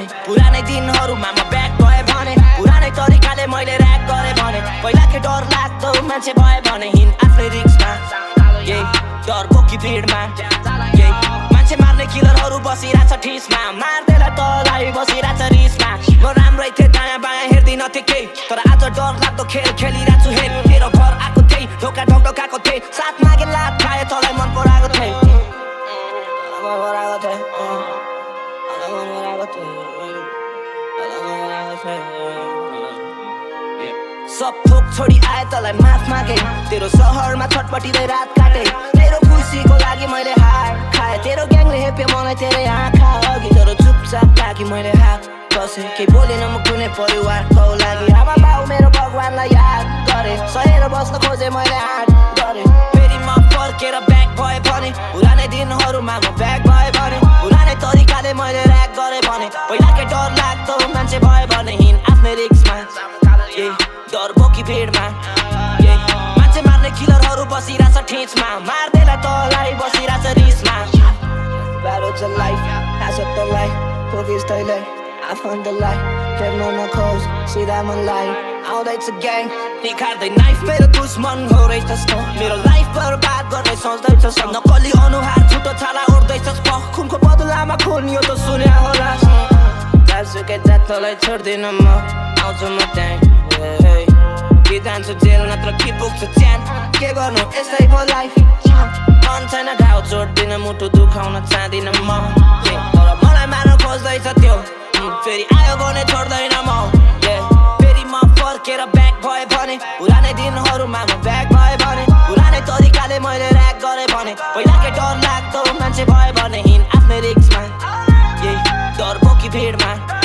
भने पुरानै दिनहरुमा म ब्याक भए भने पुरानै तरिकाले मैले र्याप गरे भने पहिला के डर लाग्दो मान्छे भए भने हिँड आफ्नै रिक्समा डर बोकी भिडमा मान्छे मार्ने किलरहरु बसिराछ ठिसमा मार्दैलाई तलाई बसिराछ रिसमा म राम्रै थिए दायाँ बायाँ हेर्दिन थिए केही तर आज डर लाग्दो खेल खेलिराछु हेर तेरो घर आएको थिए ढोका ढकढकाएको थिए साथ मागे लात खाए तँलाई मन पराएको थिए सब थोक छोडी आए तँलाई माफ मागे तेरो सहरमा छटपटिँदै रात काटे तेरो खुसीको लागि मैले हार खाए तेरो ग्याङले हेप्यो मलाई तेरै आँखा अघि तर चुपचाप लागि मैले हात बसे केही बोलेन म कुनै परिवारको लागि आमा बाउ मेरो भगवानलाई याद गरे सहेर बस्न खोजे मैले आँट गरे फेरि म फर्केर ब्याक भए भने पुरानै दिनहरुमा म ब्याक भए भने पुरानै तरिकाले मैले र्याप गरे भने पहिला के डर लाग्दो मान्छे भए भने हिँड आफ्नै रिक्समा डर बोकी भिडमा मान्छे मार्ने किलरहरु बसिराछ ठिचमा मार्दैलाई तँलाई बसिराछ रिसमा बारो छ लाइफ हाँस तँलाई फोकिस तैँलाई आफन्तलाई हेर्न नखोज सिधा मनलाई आउँदैछ ग्याङ निखार्दै नाइफ मेरो दुश्मन हो रहेछस् त मेरो लाइफ बर्बाद गर्ने सोच्दैछस् नकली अनुहार छुटो छाला उड्दैछस् खुनको बदलामा खुन यो त सुन्या होला जासुकै जात तँलाई छोड्दिन म आउँछु म त्यहीँ कि जान्छु जेल नत्र कि पुग्छु च्यान के गर्नु यस्तै हो लाइफ मन छैन घाउ जोड्दिन मुटु दुखाउन चाहदिन म तर मलाई मार्न खोज्दैछ त्यो फेरि आयो भने छोड्दैन म फेरि म फर्केर ब्याक भए भने पुरानै दिनहरुमा म ब्याक भए भने पुरानै तरिकाले मैले र्याप गरे भने पहिला के डर लाग्दो मान्छे भए भने हिँड आफ्नै रिक्समा डर बोकी भिडमा